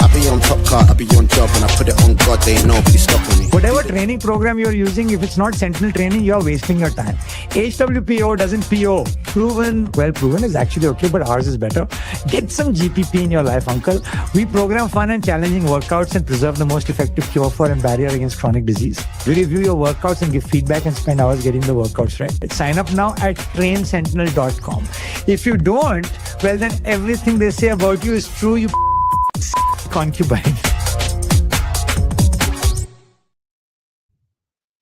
I be on top car, I be on job, and I put it on God, they ain't nobody stopping me. Whatever training program you're using, if it's not sentinel training, you're wasting your time. HWPO doesn't PO. Proven is actually okay, but ours is better. Get some GPP in your life, uncle. We program fun and challenging workouts and preserve the most effective cure for and barrier against chronic disease. We review your workouts and give feedback and spend hours getting the workouts right. Sign up now at trainsentinel.com. If you don't, well then everything they say about you is true, you concubine.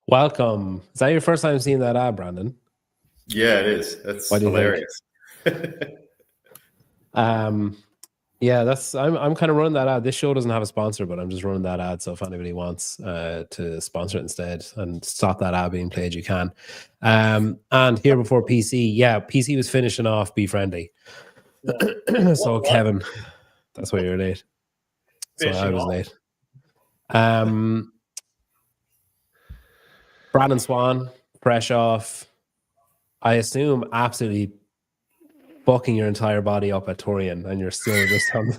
Welcome. Is that your first time seeing that ad, Brandon? Yeah, it is. That's hilarious. Yeah, that's I'm kind of running that ad. This show doesn't have a sponsor, but I'm just running that ad. So if anybody wants to sponsor it instead and stop that ad being played, you can. And here before PC, yeah, PC was finishing off Be Friendly. Yeah. So Kevin, that's why you're late. So I was late. Brandon Swan, fresh off, I assume absolutely bucking your entire body up at Torian, and you're still just on.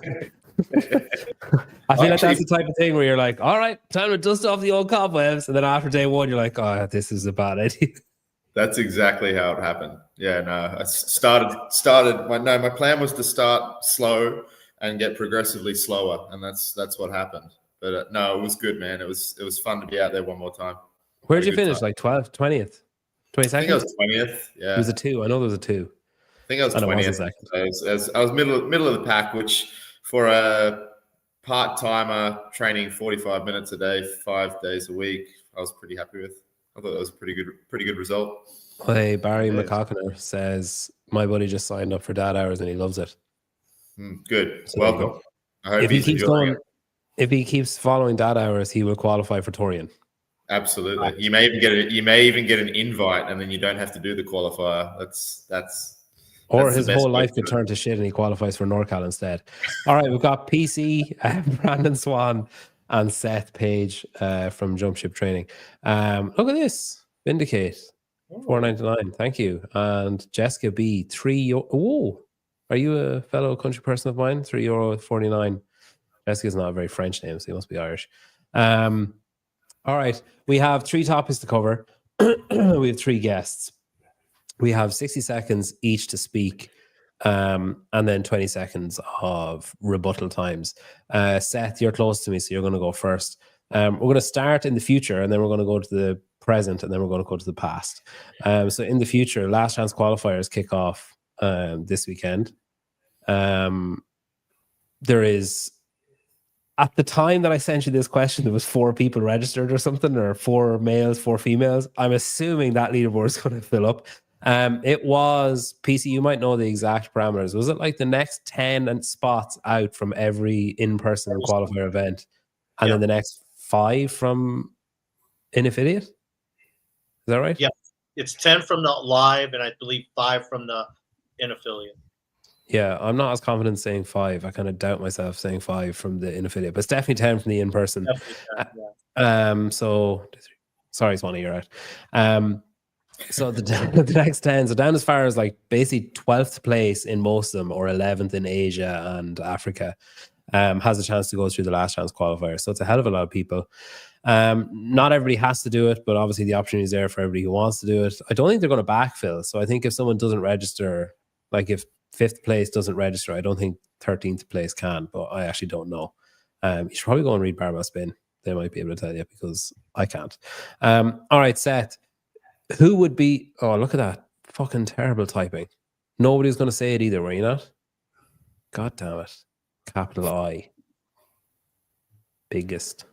I feel like that's the type of thing where you're like, all right, time to dust off the old cobwebs, and then after day one, you're like, oh, this is a bad idea. That's exactly how it happened. Yeah, no, I my plan was to start slow and get progressively slower, and that's what happened. But no, it was good, man. It was fun to be out there one more time. Where did you finish? Like 12th, 20th, 22nd? I think I was 20th. Yeah, it was a 2. I know there was a 2. I think I was 20th. I was middle of the pack, which for a part-timer training 45 minutes a day, 5 days a week, I was pretty happy with. I thought that was a pretty good result. Hey, Barry McCockner says my buddy just signed up for dad hours and he loves it. Good. So welcome. I hope if he keeps following dad hours, he will qualify for Torian. Absolutely. You may even get an invite, and then you don't have to do the qualifier. Or his whole life could turn to shit, and he qualifies for NorCal instead. All right, we've got PC, Brandon Swan, and Seth Page from Jump Ship Training. Look at this, Vindicate, $4.99. Thank you. And Jessica B, €3. Oh, are you a fellow country person of mine? €3.49. Jessica's not a very French name, so he must be Irish. All right, we have 3 topics to cover. We have 3 guests. We have 60 seconds each to speak, and then 20 seconds of rebuttal times. Seth, you're close to me, so you're going to go first. We're going to start in the future, and then we're going to go to the present, and then we're going to go to the past. So in the future, Last Chance Qualifiers kick off this weekend. There is... At the time that I sent you this question, there was 4 people registered or something, or 4 males, 4 females. I'm assuming that leaderboard is going to fill up. It was, PC, you might know the exact parameters. Was it like the next 10 spots out from every in-person qualifier event, and then the next 5 from in-affiliate? Is that right? Yeah, it's 10 from the live, and I believe 5 from the in-affiliate. Yeah, I'm not as confident saying 5. I kind of doubt myself saying 5 from the in-affiliate, but it's definitely 10 from the in-person. So, sorry, Swanee, you're out. So the next 10, so down as far as like basically 12th place in most of them, or 11th in Asia and Africa, has a chance to go through the Last Chance Qualifier. So it's a hell of a lot of people. Not everybody has to do it, but obviously the opportunity is there for everybody who wants to do it. I don't think they're going to backfill. So I think if someone doesn't register, like if 5th place doesn't register, I don't think 13th place can, but I actually don't know. You should probably go and read Barbell Spin. They might be able to tell you, because I can't. All right, Seth. Who would be... Oh, look at that. Fucking terrible typing. Nobody's going to say it either, were you not? God damn it. Capital I. Biggest.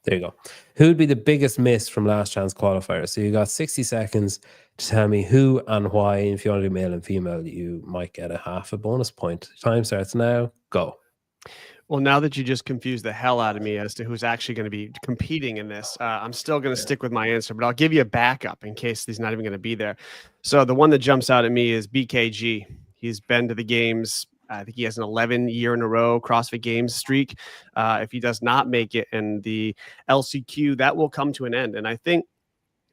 There you go. Who would be the biggest miss from Last Chance Qualifier? So you got 60 seconds to tell me who and why. And if you want to do male and female, you might get a half a bonus point. Time starts now. Go. Well, now that you just confused the hell out of me as to who's actually going to be competing in this, I'm still going to stick with my answer, but I'll give you a backup in case he's not even going to be there. So the one that jumps out at me is BKG. He's been to the games. I think he has an 11-year-in-a-row CrossFit Games streak. If he does not make it in the LCQ, that will come to an end. And I think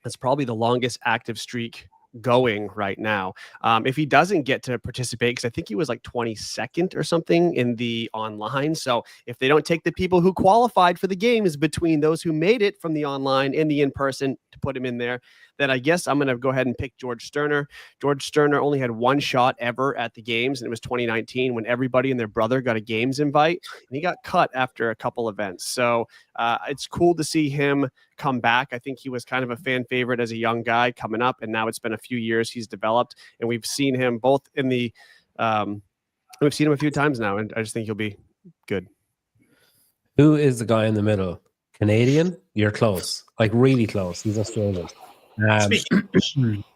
that's probably the longest active streak going right now. If he doesn't get to participate, because I think he was like 22nd or something in the online. So if they don't take the people who qualified for the games between those who made it from the online and the in-person to put him in there, then I guess I'm going to go ahead and pick George Sterner. George Sterner only had one shot ever at the games, and it was 2019 when everybody and their brother got a games invite, and he got cut after a couple events. So it's cool to see him come back. I think he was kind of a fan favorite as a young guy coming up, and now it's been a few years he's developed, and we've seen him both in the we've seen him a few times now, and I just think he'll be good. Who is the guy in the middle? Canadian? You're close, like really close. He's Australian.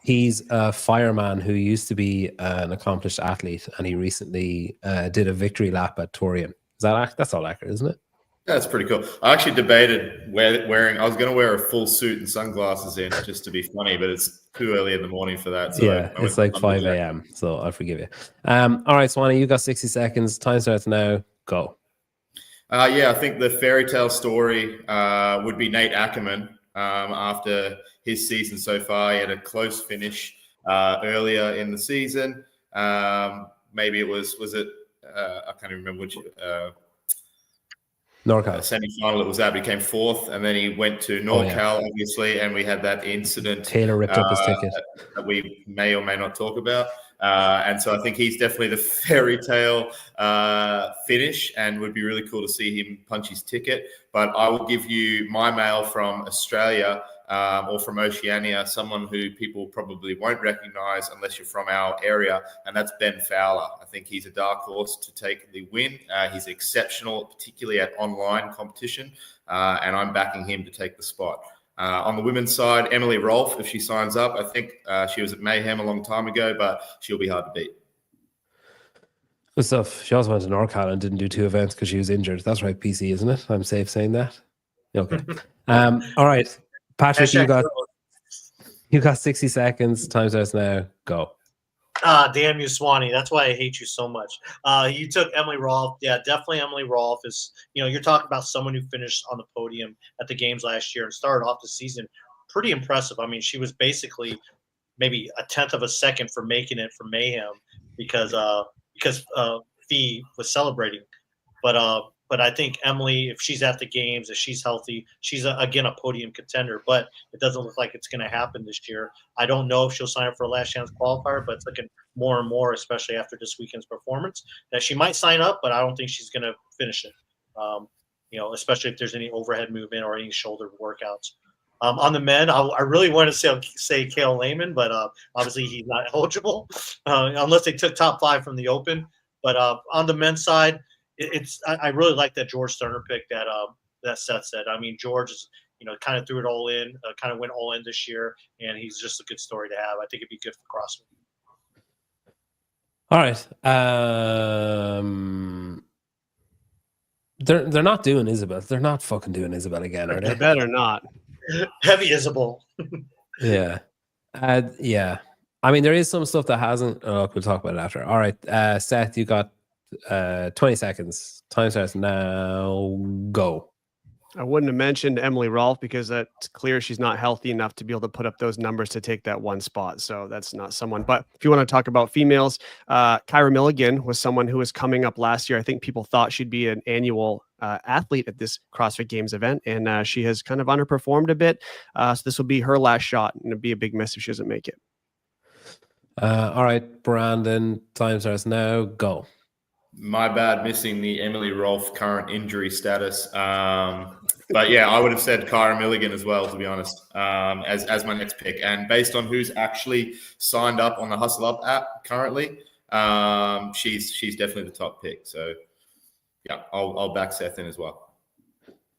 He's a fireman who used to be an accomplished athlete, and he recently did a victory lap at Torian. That's all accurate, isn't it? That's pretty cool. I actually debated wearing. I was going to wear a full suit and sunglasses in just to be funny, but it's too early in the morning for that. So yeah, it's like 5 a.m. So I'll forgive you. All right, Swanee, you got 60 seconds. Time starts now. Go. Yeah, I think the fairy tale story would be Nate Ackerman. After his season so far, he had a close finish earlier in the season. Maybe it was it? I can't even remember which. NorCal semi-final it was at, became fourth, and then he went to NorCal, obviously, and we had that incident. Taylor ripped up his ticket that we may or may not talk about. And so I think he's definitely the fairy tale finish, and would be really cool to see him punch his ticket. But I will give you my male from Australia or from Oceania, someone who people probably won't recognize unless you're from our area, and that's Ben Fowler. I think he's a dark horse to take the win. He's exceptional, particularly at online competition, and I'm backing him to take the spot. On the women's side, Emily Rolfe, if she signs up, I think she was at Mayhem a long time ago, but she'll be hard to beat. Good stuff. She also went to NorCal and didn't do 2 events because she was injured. That's right, PC, isn't it? I'm safe saying that. Okay. All right, Patrick, you got 60 seconds. Time starts now. Go. Damn you, Swanee. That's why I hate you so much. You took Emily Rolfe. Yeah, definitely Emily Rolfe is, you're talking about someone who finished on the podium at the games last year and started off the season pretty impressive. I mean, she was basically maybe a tenth of a second for making it for Mayhem because Fee was celebrating. But I think Emily, if she's at the games, if she's healthy, she's again a podium contender. But it doesn't look like it's going to happen this year. I don't know if she'll sign up for a Last Chance Qualifier, but it's looking more and more, especially after this weekend's performance, that she might sign up. But I don't think she's going to finish it. Especially if there's any overhead movement or any shoulder workouts. On the men, I really want to say Cale Lehman, but obviously he's not eligible unless they took top 5 from the Open. But on the men's side, I really like that George Sterner pick that Seth said. I mean, George is kind of threw it all in, kind of went all in this year, and he's just a good story to have. I think it'd be good for CrossFit. All right. They're not doing Isabel. They're not fucking doing Isabel again, are they? They better not. Heavy Isabel. Yeah. Yeah. I mean, there is some stuff that hasn't. Oh, we'll talk about it after. All right. Seth, you got 20 seconds. Time starts now. Go. I wouldn't have mentioned Emily Rolfe because it's clear she's not healthy enough to be able to put up those numbers to take that one spot. So that's not someone. But if you want to talk about females, Kyra Milligan was someone who was coming up last year. I think people thought she'd be an annual athlete at this CrossFit Games event, and she has kind of underperformed a bit. So this will be her last shot, and it'd be a big miss if she doesn't make it. All right, Brandon, time starts now. Go. My bad, missing the Emily Rolfe current injury status. But yeah, I would have said Kyra Milligan as well, to be honest, as my next pick. And based on who's actually signed up on the Hustle Up app currently, she's definitely the top pick. So yeah, I'll back Seth in as well.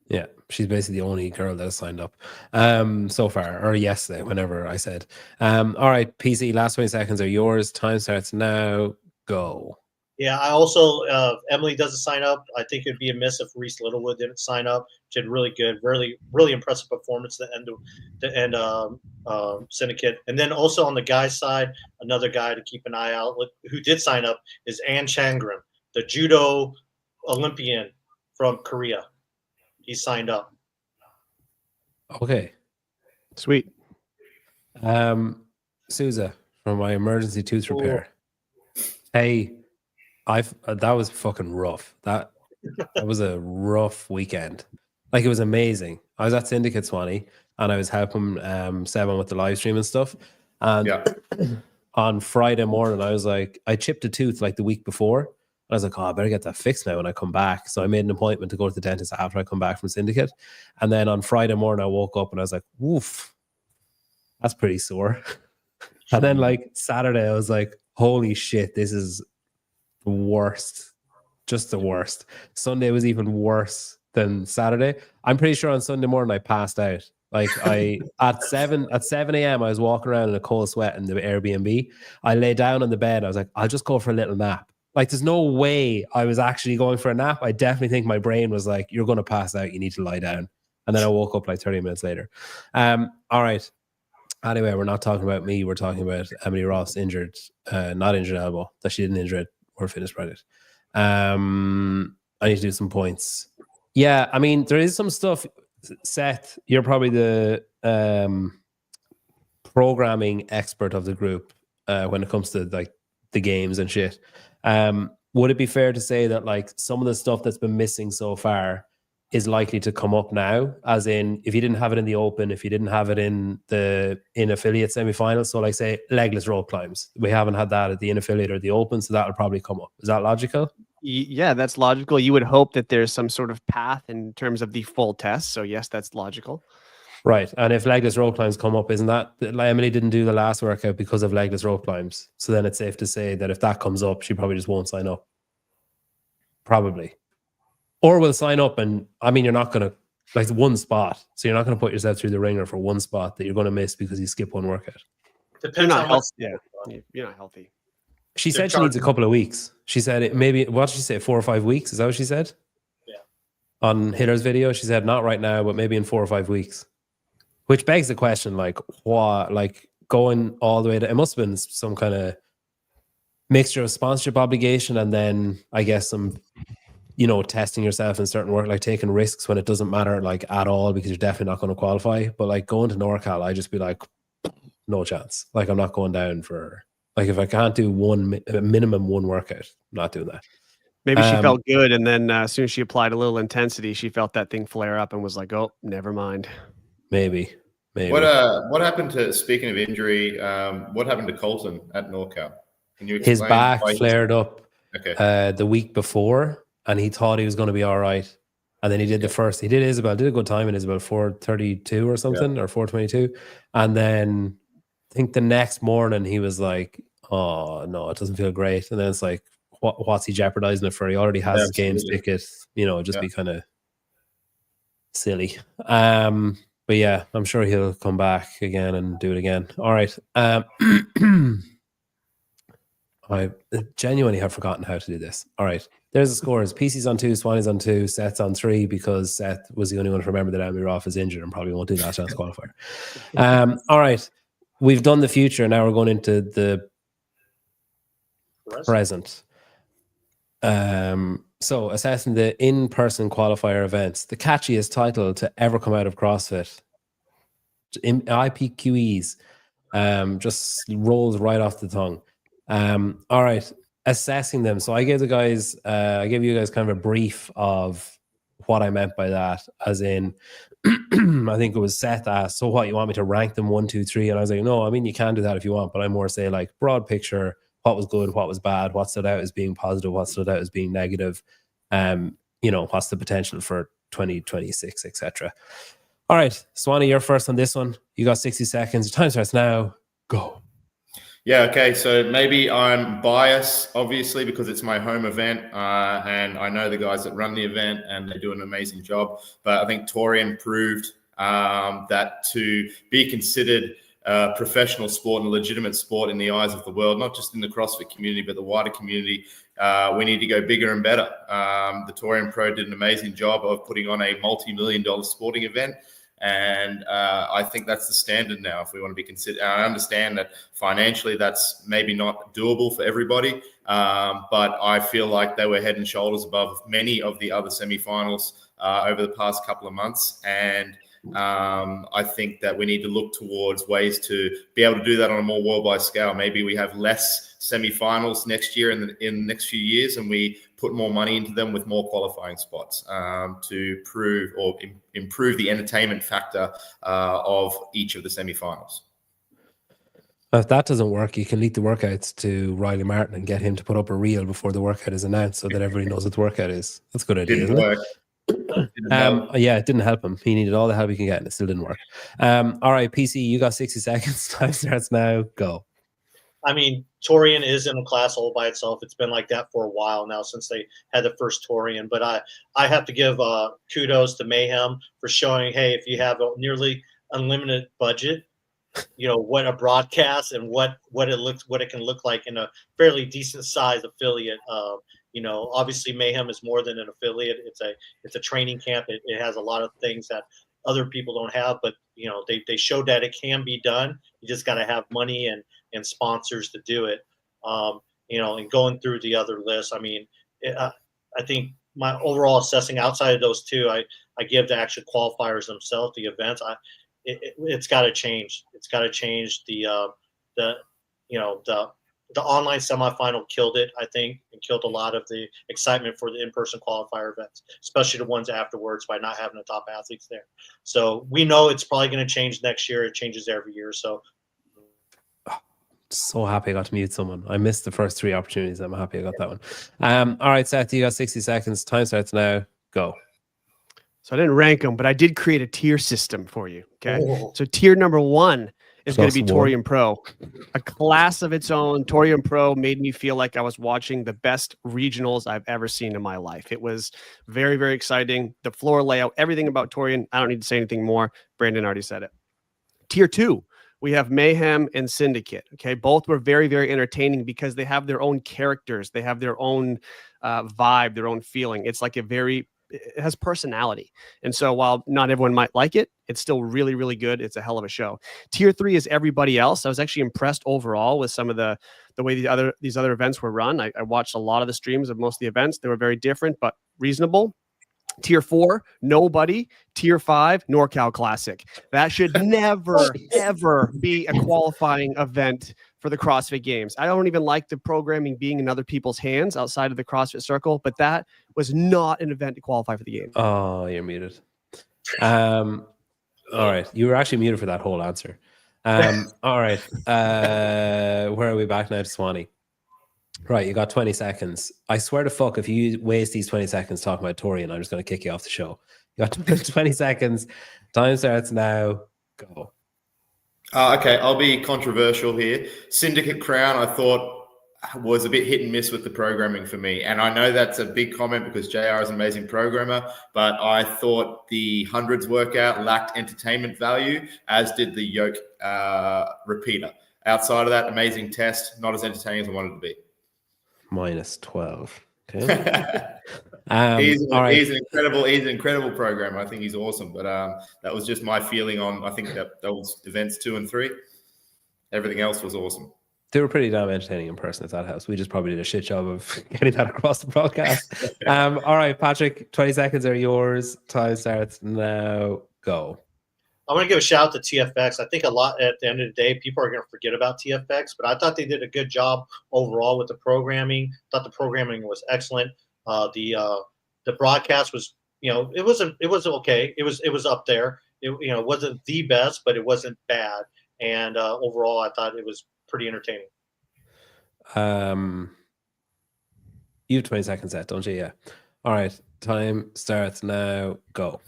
Yeah, she's basically the only girl that has signed up so far, or yesterday, whenever I said. All right, PC, last 20 seconds are yours. Time starts now. Go. Yeah, I also, Emily doesn't sign up. I think it'd be a miss if Reese Littlewood didn't sign up. She had really good, really, really impressive performance at the end syndicate. And then also on the guys' side, another guy to keep an eye out who did sign up is Ann Changram, the judo Olympian from Korea. He signed up. Okay. Sweet. Sousa from my emergency tooth repair. Hey, that was fucking rough. That was a rough weekend. Like, it was amazing. I was at Syndicate, Swanee, and I was helping Seb on with the live stream and stuff. And on Friday morning, I was like, I chipped a tooth like the week before. And I was like, oh, I better get that fixed now when I come back. So I made an appointment to go to the dentist after I come back from Syndicate. And then on Friday morning, I woke up and I was like, woof, that's pretty sore. And then like Saturday, I was like, holy shit, this is the worst. Just the worst. Sunday was even worse than Saturday. I'm pretty sure on Sunday morning I passed out. Like at 7 a.m. I was walking around in a cold sweat in the Airbnb. I lay down on the bed. I was like, I'll just go for a little nap. Like, there's no way I was actually going for a nap. I definitely think my brain was like, you're going to pass out. You need to lie down. And then I woke up like 30 minutes later. All right. Anyway, we're not talking about me. We're talking about Emily Ross injured, not injured elbow, that she didn't injure it or fitness project. I need to do some points. Yeah, I mean, there is some stuff. Seth, you're probably the programming expert of the group when it comes to like the games and shit. Would it be fair to say that like some of the stuff that's been missing so far is likely to come up now? As in, if you didn't have it in the open, if you didn't have it in affiliate semifinal, so like say legless rope climbs, we haven't had that at the in affiliate or the open, so that'll probably come up. Is that logical? Yeah, that's logical. You would hope that there's some sort of path in terms of the full test. So yes, that's logical. Right. And if legless rope climbs come up, isn't that Emily didn't do the last workout because of legless rope climbs? So then it's safe to say that if that comes up, she probably just won't sign up. Probably. Or will sign up and, I mean, you're not going to, like, one spot. So you're not going to put yourself through the ringer for one spot that you're going to miss because you skip one workout. Depends on healthy. Yeah, you're not healthy. She said she needs a couple of weeks. She said it maybe, what did she say, 4 or 5 weeks? Is that what she said? Yeah. On Hitler's video, she said not right now, but maybe in 4 or 5 weeks. Which begs the question, like, what, like, going all the way to, it must have been some kind of mixture of sponsorship obligation and then, I guess, some, you know, testing yourself in certain work, like taking risks when it doesn't matter, like, at all, because you're definitely not going to qualify. But, like, going to NorCal, I just be like, no chance. Like, I'm not going down for, like, if I can't do minimum one workout, I'm not doing that. Maybe she felt good, and then as soon as she applied a little intensity, she felt that thing flare up and was like, oh, never mind. Maybe. What happened to, speaking of injury, what happened to Colton at NorCal? Can you explain? His back flared up the week before, and he thought he was going to be all right. And then he did he did Isabel, did a good time in Isabel, 4:32 or something, or 4:22. And then I think the next morning he was like, oh, no, it doesn't feel great. And then it's like, what's he jeopardizing it for? He already has his games ticket, you know, just be kind of silly. But yeah, I'm sure he'll come back again and do it again. All right. I genuinely have forgotten how to do this. All right. There's the scores. PC's on 2, Swanee's on 2, Seth's on 3 because Seth was the only one to remember that Emily Roth is injured and probably won't do Last Chance Qualifier. All right. We've done the future. Now we're going into the present. So assessing the in-person qualifier events, the catchiest title to ever come out of CrossFit. In IPQEs, just rolls right off the tongue. All right, assessing them. So I gave you guys kind of a brief of what I meant by that, as in, I think it was Seth asked, so what, you want me to rank them 1, 2, 3? And I was like, no, I mean, you can do that if you want, but I more say like broad picture, what was good, what was bad, what stood out as being positive, what stood out as being negative, you know, what's the potential for 2026, etc. All right, Swanee, you're first on this one. You got 60 seconds. Your time starts now. Go. Yeah, okay. So maybe I'm biased, obviously, because it's my home event, and I know the guys that run the event, and they do an amazing job. But I think Torian proved that to be considered a professional sport and a legitimate sport in the eyes of the world, not just in the CrossFit community, but the wider community, we need to go bigger and better. The Torian Pro did an amazing job of putting on a multi-million-dollar sporting event. And I think that's the standard now if we want to be considered. I understand that financially that's maybe not doable for everybody, but I feel like they were head and shoulders above many of the other semifinals over the past couple of months. And I think that we need to look towards ways to be able to do that on a more worldwide scale. Maybe we have less semifinals next year in the next few years, and we put more money into them with more qualifying spots to prove or improve the entertainment factor of each of the semifinals. If that doesn't work, you can leak the workouts to Riley Martin and get him to put up a reel before the workout is announced so that everybody knows what the workout is. That's a good idea, Didn't isn't work. it? Yeah, it didn't help him. He needed all the help he can get, and it still didn't work. All right, PC, you got 60 seconds. Time starts now. Go. I mean, Torian is in a class all by itself. It's been like that for a while now since they had the first Torian. But I have to give kudos to Mayhem for showing, hey, if you have a nearly unlimited budget, you know what a broadcast and what it can look like in a fairly decent size affiliate. You know, obviously Mayhem is more than an affiliate. It's a training camp. It has a lot of things that other people don't have, but you know they showed that it can be done. You just got to have money and sponsors to do it. You know, and going through the other lists, I mean, I think my overall assessing outside of those two, I give the actual qualifiers themselves, the events. It's got to change. It's got to change. The online semifinal killed it, I think, and killed a lot of the excitement for the in-person qualifier events, especially the ones afterwards by not having the top athletes there. So we know it's probably going to change next year. It changes every year. So happy I got to mute someone. I missed the first 3 opportunities. I'm happy I got that one. All right, Seth, you got 60 seconds. Time starts now. Go. So I didn't rank them, but I did create a tier system for you. Okay. So tier number 1 is going to be Torian Pro, a class of its own. Torian Pro made me feel like I was watching the best regionals I've ever seen in my life. It was very, very exciting. The floor layout, everything about Torian. I don't need to say anything more. Brandon already said it. Tier 2, we have Mayhem and Syndicate. Okay. Both were very, very entertaining because they have their own characters. They have their own vibe, their own feeling. It's like it has personality. And so while not everyone might like it, it's still really, really good. It's a hell of a show. Tier 3 is everybody else. I was actually impressed overall with some of the way these other events were run. I watched a lot of the streams of most of the events. They were very different, but reasonable. Tier 4, nobody. Tier 5, NorCal Classic. That should never, ever be a qualifying event for the CrossFit Games. I don't even like the programming being in other people's hands outside of the CrossFit circle, but that was not an event to qualify for the game. Oh, you're muted. All right. You were actually muted for that whole answer. All right. Where are we back now to Swanee? Right, you got 20 seconds. I swear to fuck, if you waste these 20 seconds talking about Torian, I'm just going to kick you off the show. You got 20 seconds. Time starts now. Go. Okay, I'll be controversial here. Syndicate Crown, I thought, was a bit hit and miss with the programming for me. And I know that's a big comment because JR is an amazing programmer, but I thought the hundreds workout lacked entertainment value, as did the yoke repeater. Outside of that, amazing test, not as entertaining as I wanted it to be. -12. Okay. He's right. an incredible programmer. I think he's awesome. But that was just my feeling on, I think that was events 2 and 3. Everything else was awesome. They were pretty damn entertaining in person at that house. We just probably did a shit job of getting that across the broadcast. All right, Patrick, 20 seconds are yours. Time starts now. Go. I want to give a shout out to TFX. I think a lot at the end of the day, people are going to forget about TFX, but I thought they did a good job overall with the programming. I thought the programming was excellent. The broadcast was, you know, it was okay. It was up there. It wasn't the best, but it wasn't bad. And overall, I thought it was pretty entertaining. You have 20 seconds left, don't you? Yeah. All right. Time starts now. Go.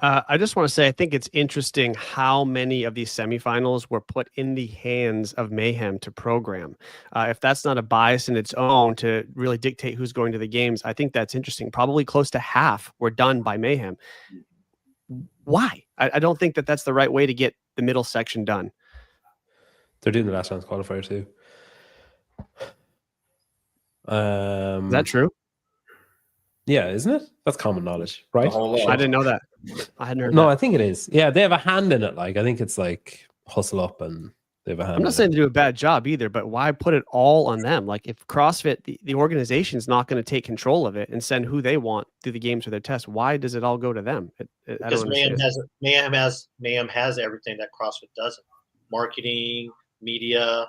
I just want to say, I think it's interesting how many of these semifinals were put in the hands of Mayhem to program. If that's not a bias in its own to really dictate who's going to the games, I think that's interesting. Probably close to half were done by Mayhem. Why? I don't think that that's the right way to get the middle section done. They're doing the Last Chance Qualifier too. Is that true? Yeah, isn't it? That's common knowledge, right? I didn't know that. I hadn't heard No, that. I think it is. Yeah, they have a hand in it. Like, I think it's like hustle up and They have a hand. I'm not saying to do a bad job either, but why put it all on them? Like if CrossFit, the organization is not going to take control of it and send who they want through the games or their tests, why does it all go to them? I don't understand. Mayhem has everything that CrossFit doesn't. Marketing, media,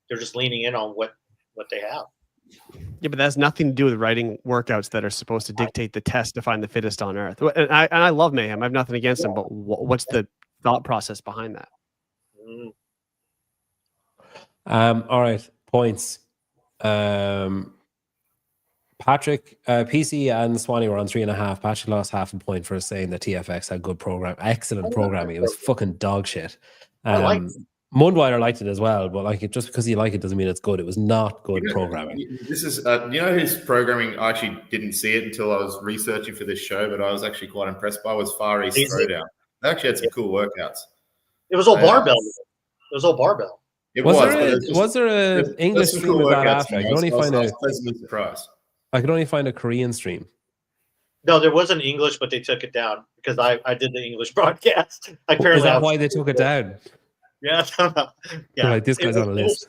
they're just leaning in on what they have. Yeah, but that has nothing to do with writing workouts that are supposed to dictate the test to find the fittest on earth. And I love Mayhem. I have nothing against them, but what's the thought process behind that? All right, points. Patrick, PC and Swanee were on 3.5. Patrick lost half a point for saying that TFX had good excellent programming. It was fucking dog shit. Mundweiler liked it as well, but like just because you like it doesn't mean it's good. It was not good programming. This is his programming. I actually didn't see it until I was researching for this show, but I was actually quite impressed by was Far East Throwdown. They actually had some cool workouts. It was all barbell. It was all barbell. Was there an English stream of that after? I could only find a pleasantly surprised. I could only find a Korean stream. No, there was an English, but they took it down because I did the English broadcast. Apparently, is that why they took it down? Yeah, yeah. Like this guy's on a list.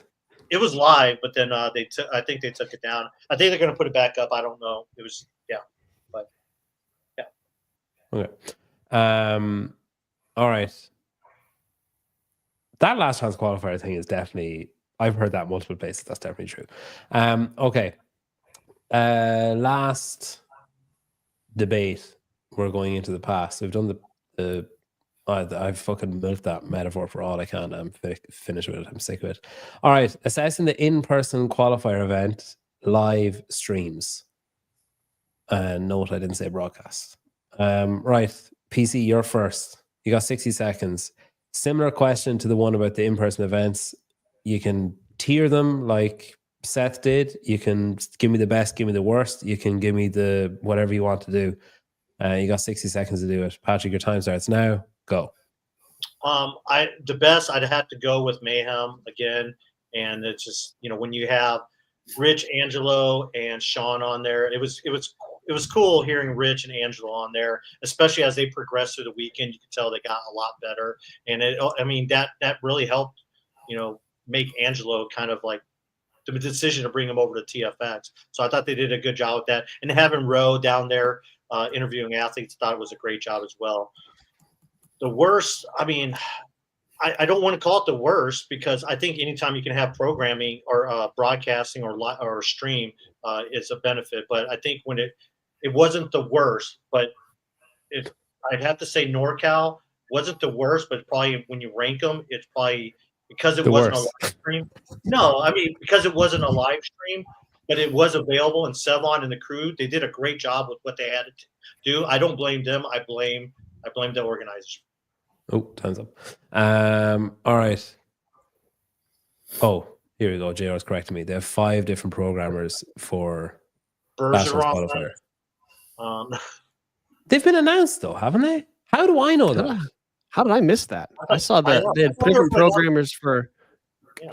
It was live, but then I think they took it down. I think they're going to put it back up. I don't know. It was but yeah. Okay. All right. That last chance qualifier thing is definitely. I've heard that multiple places. That's definitely true. Okay. Last debate. We're going into the past. We've done the I've fucking milked that metaphor for all I can. I'm finished with it. I'm sick of it. All right. Assessing the in-person qualifier event live streams. Note I didn't say broadcast. Right. PC, you're first. You got 60 seconds. Similar question to the one about the in-person events. You can tier them like Seth did. You can give me the best, give me the worst. You can give me the whatever you want to do. You got 60 seconds to do it. Patrick, your time starts now. Go. The best, I'd have to go with Mayhem again. And it's just, when you have Rich, Angelo, and Sean on there, it was cool hearing Rich and Angelo on there, especially as they progressed through the weekend. You could tell they got a lot better. And that really helped, make Angelo kind of like the decision to bring him over to TFX. So I thought they did a good job with that. And having Roe down there interviewing athletes, thought it was a great job as well. The worst, I don't want to call it the worst because I think anytime you can have programming or broadcasting or stream, it's a benefit. But I think when it wasn't the worst, but I'd have to say NorCal wasn't the worst, but probably when you rank them, it's probably because it wasn't a live stream. No, because it wasn't a live stream, but it was available, and Sevon and the crew, they did a great job with what they had to do. I don't blame them. I blame the organizers. Oh, time's up. All right. Oh, here we go. JR's correcting me. They have 5 different programmers for Last Chance Qualifier. They've been announced though, haven't they? How do I know that? How did I miss that? I saw that they had different programmers for.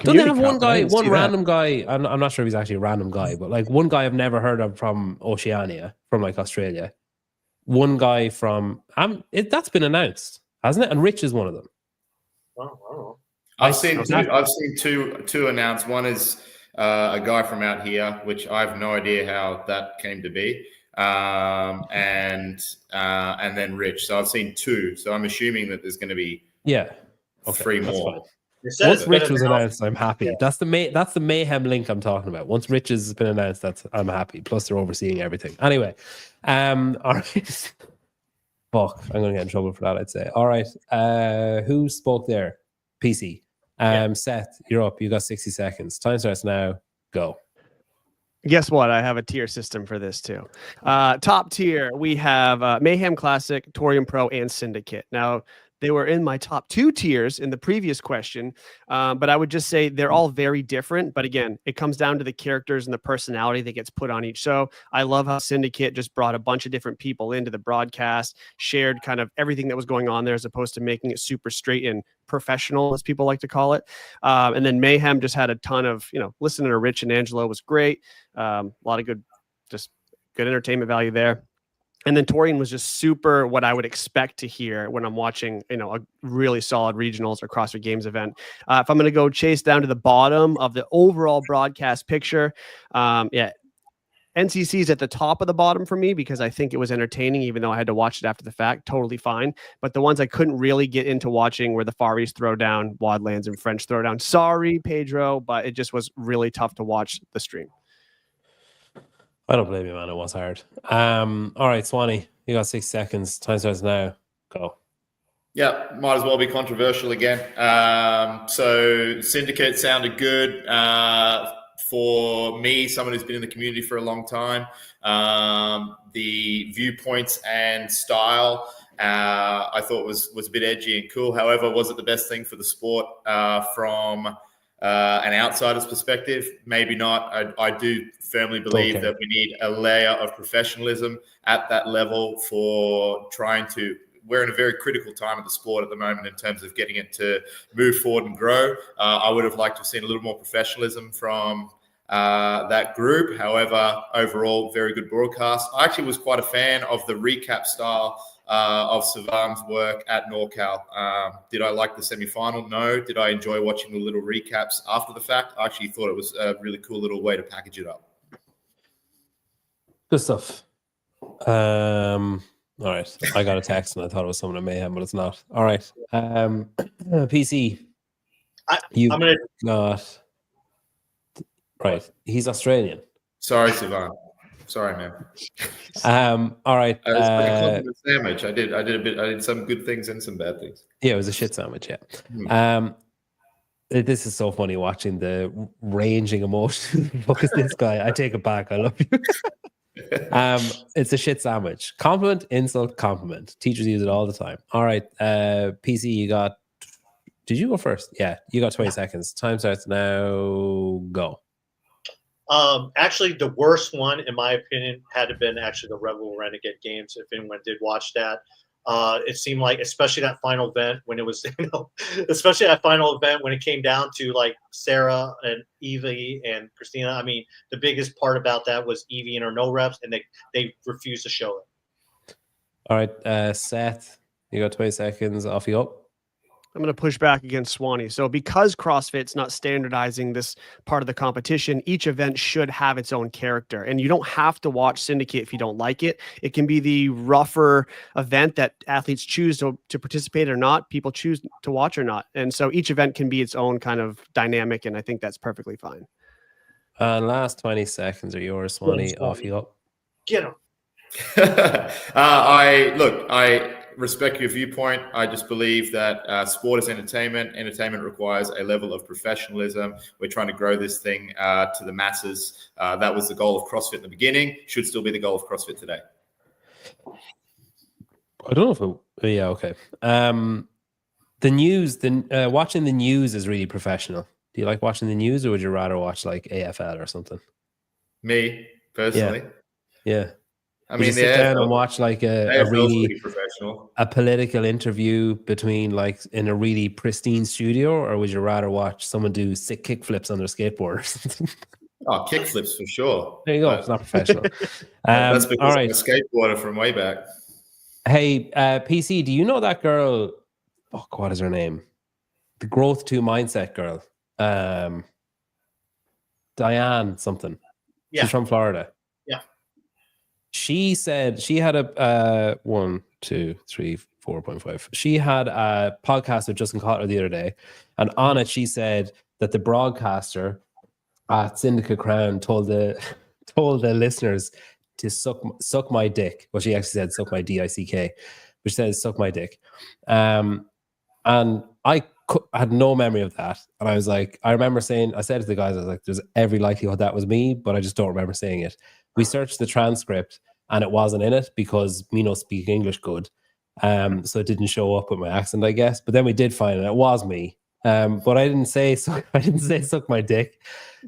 Don't they have one random guy? I'm not sure if he's actually a random guy, but like one guy I've never heard of from Oceania, from like Australia. One guy from that's been announced, hasn't it? And Rich is one of them. Oh. I've seen two announced. One is a guy from out here, which I have no idea how that came to be, and then Rich. So I've seen 2. So I'm assuming that there's going to be 3 more. Once Rich was announced, I'm happy. Yeah. That's the Mayhem link I'm talking about. Once Rich has been announced, I'm happy. Plus they're overseeing everything. Anyway, all right. Fuck, I'm gonna get in trouble for that, I'd say. All right. Who spoke there? PC. Seth, you're up. You got 60 seconds. Time starts now. Go. Guess what? I have a tier system for this too. Top tier, we have Mayhem Classic, Torium Pro, and Syndicate. Now, they were in my top 2 tiers in the previous question, but I would just say they're all very different. But again, it comes down to the characters and the personality that gets put on each show. I love how Syndicate just brought a bunch of different people into the broadcast, shared kind of everything that was going on there as opposed to making it super straight and professional, as people like to call it. And then Mayhem just had a ton of, listening to Rich and Angelo was great. A lot of good entertainment value there. And then Torian was just super what I would expect to hear when I'm watching, a really solid regionals or CrossFit Games event. If I'm going to go chase down to the bottom of the overall broadcast picture, NCC is at the top of the bottom for me because I think it was entertaining, even though I had to watch it after the fact. Totally fine. But the ones I couldn't really get into watching were the Far East Throwdown, Wadlands, and French Throwdown. Sorry, Pedro, but it just was really tough to watch the stream. I don't blame you, man. It was hard. All right, Swanee, you got 6 seconds. Time starts now. Go. Yeah, might as well be controversial again. So Syndicate sounded good. For me, someone who's been in the community for a long time, the viewpoints and style I thought was a bit edgy and cool. However, was it the best thing for the sport from an outsider's perspective? Maybe not. I do firmly believe that we need a layer of professionalism at that level for trying to. We're in a very critical time of the sport at the moment in terms of getting it to move forward and grow. I would have liked to have seen a little more professionalism from that group. However, overall, very good broadcast. I actually was quite a fan of the recap style of Savan's work at NorCal. Did I like the semi-final? No. Did I enjoy watching the little recaps after the fact? I actually thought it was a really cool little way to package it up. Good stuff. All right. I got a text and I thought it was someone at Mayhem, but it's not. All right. PC. I'm gonna got. Right. He's Australian. Sorry, Savan. Sorry, man. All right. It was like a compliment sandwich. I did some good things and some bad things. Yeah, it was a shit sandwich. Yeah. This is so funny watching the ranging emotions. Look at this guy. I take it back. I love you. It's a shit sandwich. Compliment, insult, compliment. Teachers use it all the time. All right. PC, you got. Did you go first? Yeah, you got 20 seconds. Time starts now. Go. Actually, the worst one, in my opinion, had to been actually the Rebel Renegade Games. If anyone did watch that, it seemed like, especially that final event when it was, especially that final event when it came down to like Sarah and Evie and Christina. I mean, the biggest part about that was Evie and her no reps, and they refused to show it. All right, Seth, you got 20 seconds. Off you go. I'm going to push back against Swanee. So because CrossFit's not standardizing this part of the competition, each event should have its own character. And you don't have to watch Syndicate if you don't like it. It can be the rougher event that athletes choose to participate or not, people choose to watch or not. And so each event can be its own kind of dynamic, and I think that's perfectly fine. Last 20 seconds are yours, Swanee. Off you go. Get him. I respect your viewpoint. I just believe that sport is entertainment. Entertainment requires a level of professionalism. We're trying to grow this thing to the masses. That was the goal of CrossFit in the beginning. Should still be the goal of CrossFit today. I don't know if yeah, okay. The news, watching the news is really professional. Do you like watching the news, or would you rather watch like AFL or something? Me, personally. Yeah. I mean, sit down and watch like a really professional, a political interview between like in a really pristine studio, or would you rather watch someone do sick kick flips on their skateboard or something? Oh, kick flips for sure. There you go. It's not professional. That's because all right. I'm a skateboarder from way back. Hey, PC, do you know that girl? Oh, what is her name? The Growth 2 Mindset girl. Diane something. Yeah. She's from Florida. She said she had a 1, 2, 3, 4.5. She had a podcast with Justin Cotler the other day, and on it she said that the broadcaster at Syndicate Crown told the listeners to suck my dick. Well, she actually said suck my dick, which says suck my dick. And I had no memory of that, and I was like, I said to the guys, I was like, there's every likelihood that was me, but I just don't remember saying it. We searched the transcript and it wasn't in it because me no speak English good. So it didn't show up with my accent, I guess. But then we did find it was me. But I didn't say suck my dick.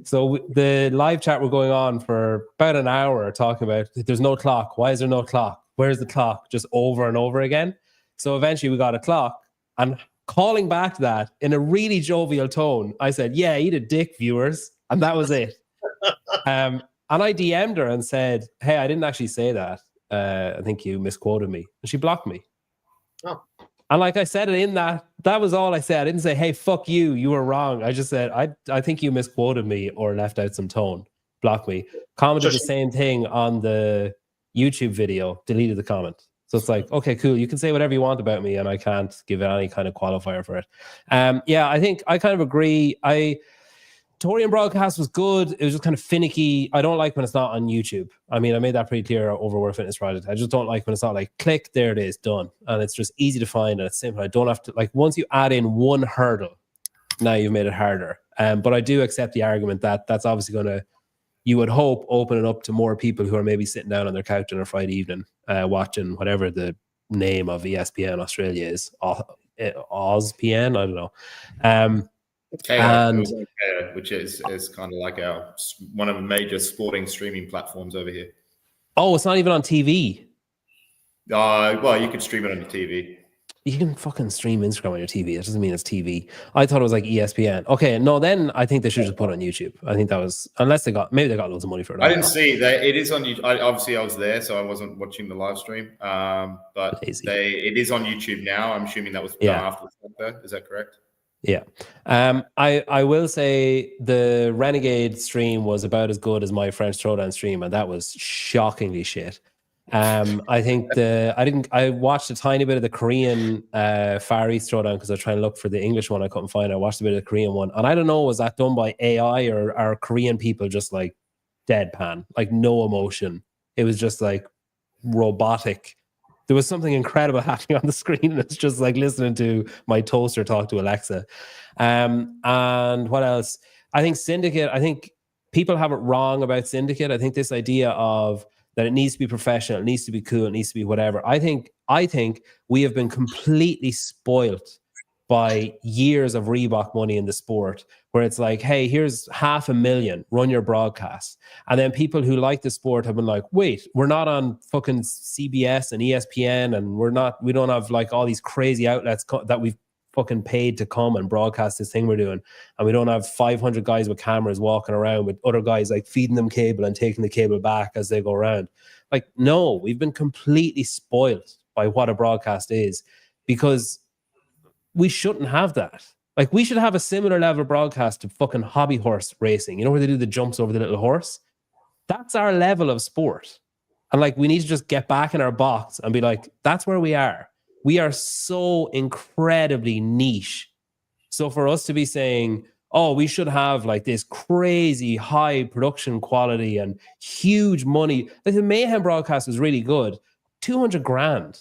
So the live chat were going on for about an hour talking about there's no clock. Why is there no clock? Where's the clock? Just over and over again. So eventually we got a clock, and calling back to that in a really jovial tone, I said, yeah, eat a dick, viewers. And that was it. And I DM'd her and said, hey, I didn't actually say that. I think you misquoted me. And she blocked me. Oh. And like I said it in that was all I said. I didn't say, hey, fuck you, you were wrong. I just said, I think you misquoted me or left out some tone. Block me. Commented the same thing on the YouTube video, deleted the comment. So it's like, okay, cool. You can say whatever you want about me and I can't give it any kind of qualifier for it. Yeah, I think I kind of agree. Torian broadcast was good. It was just kind of finicky. I don't like when it's not on YouTube. I mean, I made that pretty clear over World Fitness Project. I just don't like when it's not like, click, there it is, done. And it's just easy to find and it's simple. I don't have to, like, once you add in one hurdle, now you've made it harder. But I do accept the argument that that's obviously going to, you would hope, open it up to more people who are maybe sitting down on their couch on a Friday evening, watching whatever the name of ESPN Australia is, OzPN, I don't know. And which is kind of like one of the major sporting streaming platforms over here. Oh, it's not even on TV. Well, you could stream it on your TV. You can fucking stream Instagram on your TV. That doesn't mean it's TV. I thought it was like ESPN. Okay, no, then I think they should just put it on YouTube. I think that was, unless maybe they got loads of money for it. I didn't see that it is on YouTube. Obviously, I was there, so I wasn't watching the live stream. But it is on YouTube now. I'm assuming that was done after the fact. Is that correct? Yeah. I will say the Renegade stream was about as good as my French Throwdown stream, and that was shockingly shit. I think I watched a tiny bit of the Korean Far East Throwdown because I was trying to look for the English one. I couldn't find it. I watched a bit of the Korean one, and I don't know, was that done by AI or are Korean people just like deadpan, like no emotion? It was just like robotic. There was something incredible happening on the screen, and it's just like listening to my toaster talk to Alexa. And what else? I think Syndicate, I think people have it wrong about Syndicate. I think this idea of that it needs to be professional, it needs to be cool, it needs to be whatever. I think we have been completely spoilt by years of Reebok money in the sport, where it's like, hey, here's $500,000, run your broadcast. And then people who like the sport have been like, wait, we're not on fucking CBS and ESPN, and we don't have like all these crazy outlets that we've fucking paid to come and broadcast this thing we're doing. And we don't have 500 guys with cameras walking around with other guys like feeding them cable and taking the cable back as they go around. Like, no, we've been completely spoiled by what a broadcast is, because we shouldn't have that. Like, we should have a similar level of broadcast to fucking hobby horse racing. You know, where they do the jumps over the little horse? That's our level of sport. And like, we need to just get back in our box and be like, that's where we are. We are so incredibly niche. So for us to be saying, oh, we should have like this crazy high production quality and huge money. Like, the Mayhem broadcast was really good. 200 grand.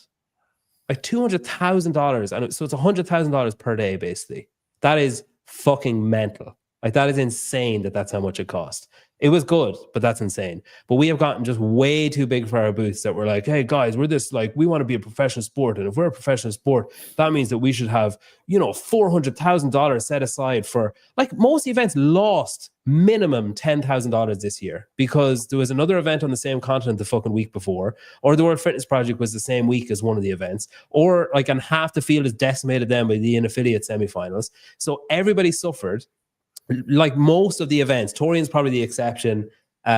Like $200,000, and so it's $100,000 per day, basically. That is fucking mental. Like, that is insane that's how much it cost. It was good, but that's insane. But we have gotten just way too big for our boots that we're like, hey guys, we're this, like, we want to be a professional sport. And if we're a professional sport, that means that we should have, $400,000 set aside for, like, most events lost minimum $10,000 this year because there was another event on the same continent the fucking week before, or the World Fitness Project was the same week as one of the events, or like, and half the field is decimated then by the inaffiliate semifinals. So everybody suffered. Like, most of the events, Torian's probably the exception. Maybe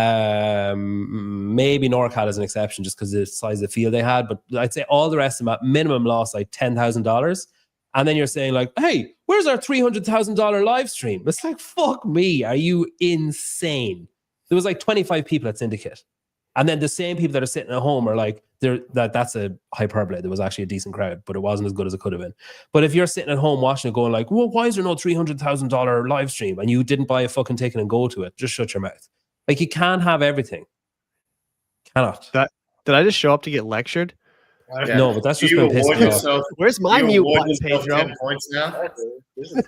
NorCal is an exception just because of the size of the field they had. But I'd say all the rest of them at minimum lost like $10,000. And then you're saying like, hey, where's our $300,000 live stream? It's like, fuck me. Are you insane? There was like 25 people at Syndicate. And then the same people that are sitting at home are like, that's a hyperbole. There was actually a decent crowd, but it wasn't as good as it could have been. But if you're sitting at home watching it going like, well, why is there no $300,000 live stream? And you didn't buy a fucking ticket and go to it, just shut your mouth. Like, you can't have everything. Cannot. Did I just show up to get lectured? Yeah. No, but that's just been pissed off. Where's my mute button, Pedro? 10 points now.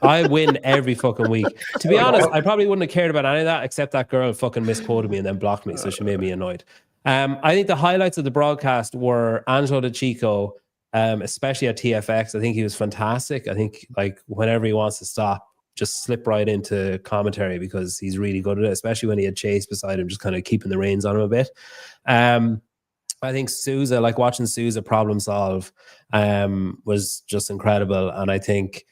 I win every fucking week. To be honest, I probably wouldn't have cared about any of that, except that girl fucking misquoted me and then blocked me, so she made me annoyed. I think the highlights of the broadcast were Angelo De Chico, especially at TFX. I think he was fantastic. I think, like, whenever he wants to stop, just slip right into commentary because he's really good at it, especially when he had Chase beside him, just kind of keeping the reins on him a bit. I think Sousa, like watching Sousa problem solve, was just incredible. And I think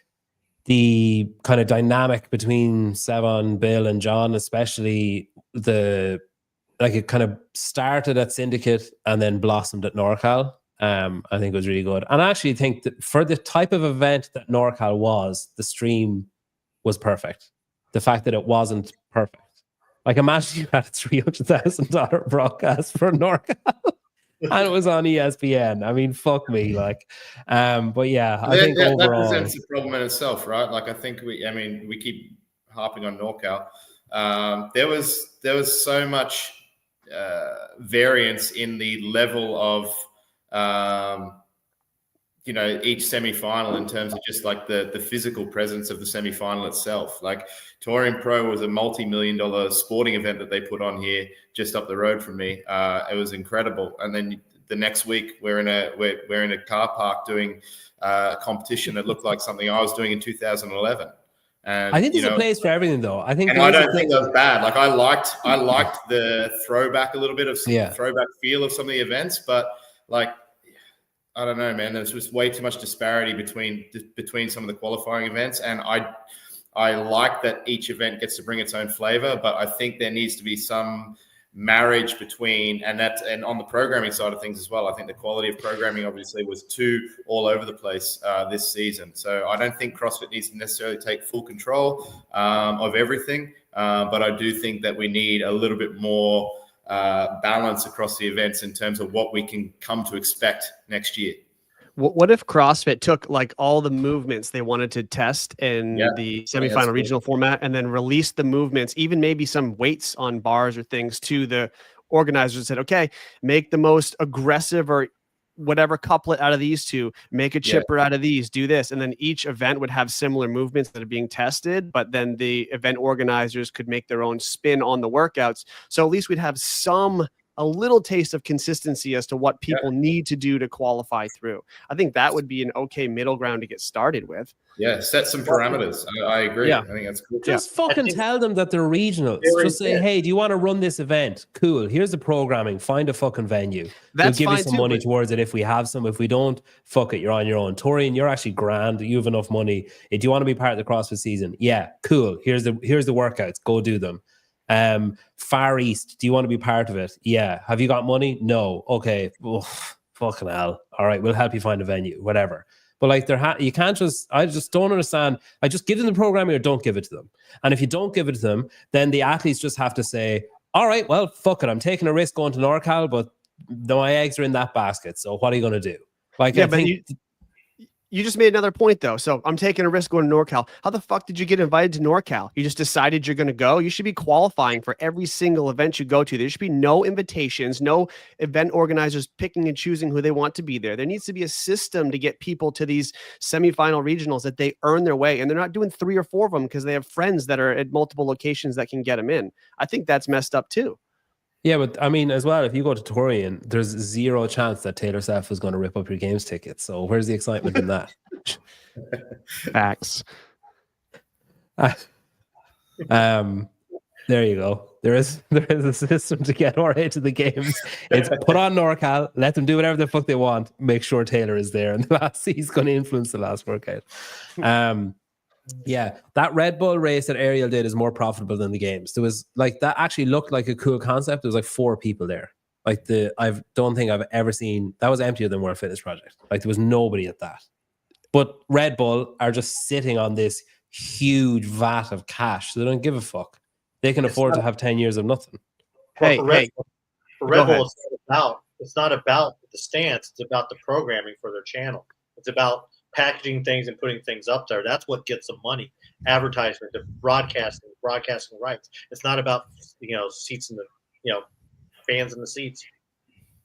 the kind of dynamic between Sevon, Bill, and John, especially the like it kind of started at Syndicate and then blossomed at NorCal. I think it was really good. And I actually think that for the type of event that NorCal was, the stream was perfect. The fact that it wasn't perfect. Like imagine you had a $300,000 broadcast for NorCal and it was on ESPN. I mean, fuck me. Like, but yeah, I think overall that presents a problem in itself, right? Like I think we keep harping on NorCal. There was so much variance in the level of each semifinal in terms of just like the physical presence of the semifinal itself. Like Touring Pro was a multi-million-dollar sporting event that they put on here just up the road from me. It was incredible. And then the next week we're in a car park doing a competition that looked like something I was doing in 2011. And I think there's a place for everything, though. I don't think that was bad. Like I liked the throwback a little bit of throwback feel of some of the events, but like I don't know, man. There's just way too much disparity between some of the qualifying events, and I like that each event gets to bring its own flavor, but I think there needs to be some marriage between and on the programming side of things as well. I think the quality of programming obviously was too all over the place this season. So I don't think CrossFit needs to necessarily take full control of everything, but I do think that we need a little bit more balance across the events in terms of what we can come to expect next year. What if CrossFit took like all the movements they wanted to test in the semifinal regional format and then released the movements, even maybe some weights on bars or things to the organizers and said, okay, make the most aggressive or whatever couplet out of these two, make a chipper out of these, do this. And then each event would have similar movements that are being tested, but then the event organizers could make their own spin on the workouts. So at least we'd have a little taste of consistency as to what people need to do to qualify through. I think that would be an okay middle ground to get started with. Yeah, set some parameters. I agree. I think that's cool. Just fucking tell them that they're regionals. Just say, hey, do you want to run this event? Cool. Here's the programming. Find a fucking venue. We'll give you some money towards it if we have some. If we don't, fuck it. You're on your own. Torian, you're actually grand. You have enough money. Do you want to be part of the CrossFit season? Yeah, cool. Here's the workouts. Go do them. Far East, do you want to be part of it? Yeah. Have you got money? No. Okay. Fucking hell. All right, we'll help you find a venue, whatever. But like you can't I just don't understand. I just give them the programming or don't give it to them. And if you don't give it to them, then the athletes just have to say, all right, well, fuck it. I'm taking a risk going to NorCal, but my eggs are in that basket. So what are you going to do? Like, I think you just made another point, though. So I'm taking a risk going to NorCal. How the fuck did you get invited to NorCal? You just decided you're going to go? You should be qualifying for every single event you go to. There should be no invitations, no event organizers picking and choosing who they want to be there. There needs to be a system to get people to these semifinal regionals that they earn their way. And they're not doing 3 or 4 of them because they have friends that are at multiple locations that can get them in. I think that's messed up, too. Yeah, but I mean, as well, if you go to Torian, there's 0 chance that Taylor Seth is going to rip up your games tickets. So where's the excitement in that? Facts. There you go. There is a system to get RA to the games. It's put on NorCal, let them do whatever the fuck they want. Make sure Taylor is there, and he's going to influence the last workout. Yeah, that Red Bull race that Ariel did is more profitable than the games. There was like that actually looked like a cool concept. There was like 4 people there. Like I don't think I've ever seen that was emptier than World Fitness Project. Like there was nobody at that. But Red Bull are just sitting on this huge vat of cash. So they don't give a fuck. They can afford to have 10 years of nothing. Hey, for Red Bull, it's not about the stance. It's about the programming for their channel. It's about packaging things and putting things up there. That's what gets them money. Advertisement, the broadcasting rights. It's not about seats in the fans in the seats.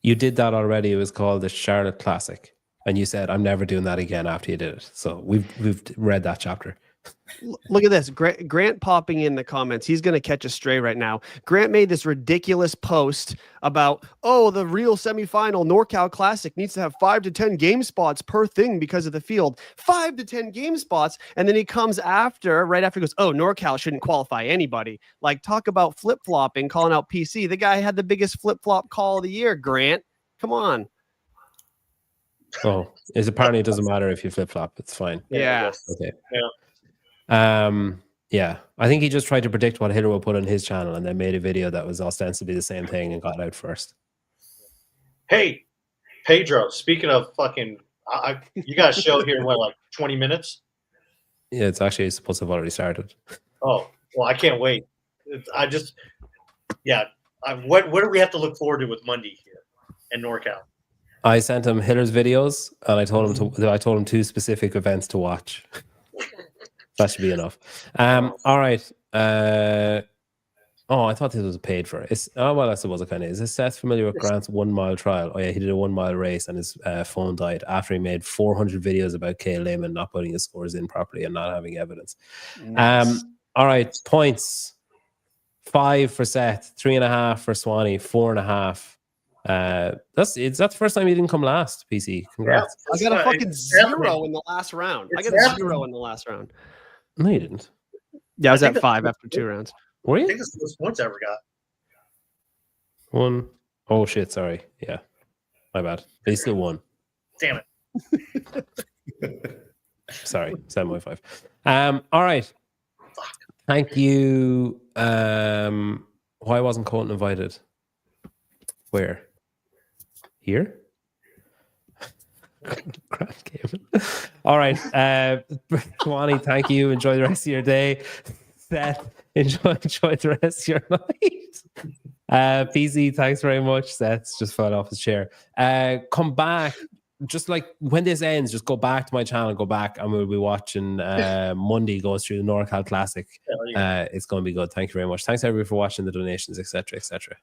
You did that already. It was called the Charlotte Classic, and you said I'm never doing that again after you did it. So we've read that chapter. Look at this. Grant popping in the comments. He's going to catch a stray right now. Grant made this ridiculous post about, the real semifinal NorCal Classic needs to have 5 to 10 game spots per thing because of the field. 5 to 10 game spots. And then he comes right after he goes, NorCal shouldn't qualify anybody. Like, talk about flip-flopping, calling out PC. The guy had the biggest flip-flop call of the year, Grant. Come on. Oh, apparently it doesn't matter if you flip-flop. It's fine. Yeah. Okay. Yeah. Yeah, I think he just tried to predict what Hiller would put on his channel and then made a video that was ostensibly the same thing and got out first. Hey, Pedro, speaking of fucking, you got a show here in what, like 20 minutes? Yeah, it's actually supposed to have already started. Oh, well, I can't wait. What do we have to look forward to with Monday here in NorCal? I sent him Hiller's videos and I told him 2 specific events to watch. That should be enough. All right. I thought this was paid for. I suppose it kind of is. Is Seth familiar with Grant's 1 mile trial? Oh yeah, he did a 1 mile race and his phone died after he made 400 videos about Kay Lehman not putting his scores in properly and not having evidence. Nice. All right, points. 5 for Seth, 3.5 for Swanee, 4.5. That's the first time you didn't come last, PC. Congrats. I got a fucking 0 in the last round. I got a 0 in the last round. No, you didn't. Yeah, I was at 5 after 2 rounds. Were you? I think that's the most points I ever got. 1. Oh shit, sorry. Yeah. My bad. They still won. Damn it. Sorry, 7.5. All right. Fuck. Thank you. Why wasn't Colton invited? Where? Here? Grand game. All right. Swanee, thank you. Enjoy the rest of your day. Seth, enjoy the rest of your night. PZ, thanks very much. Seth just fell off his chair. Come back. Just like when this ends, just go back to my channel, go back, and we'll be watching Monday goes through the NorCal Classic. It's going to be good. Thank you very much. Thanks everybody for watching, the donations, etc., etc.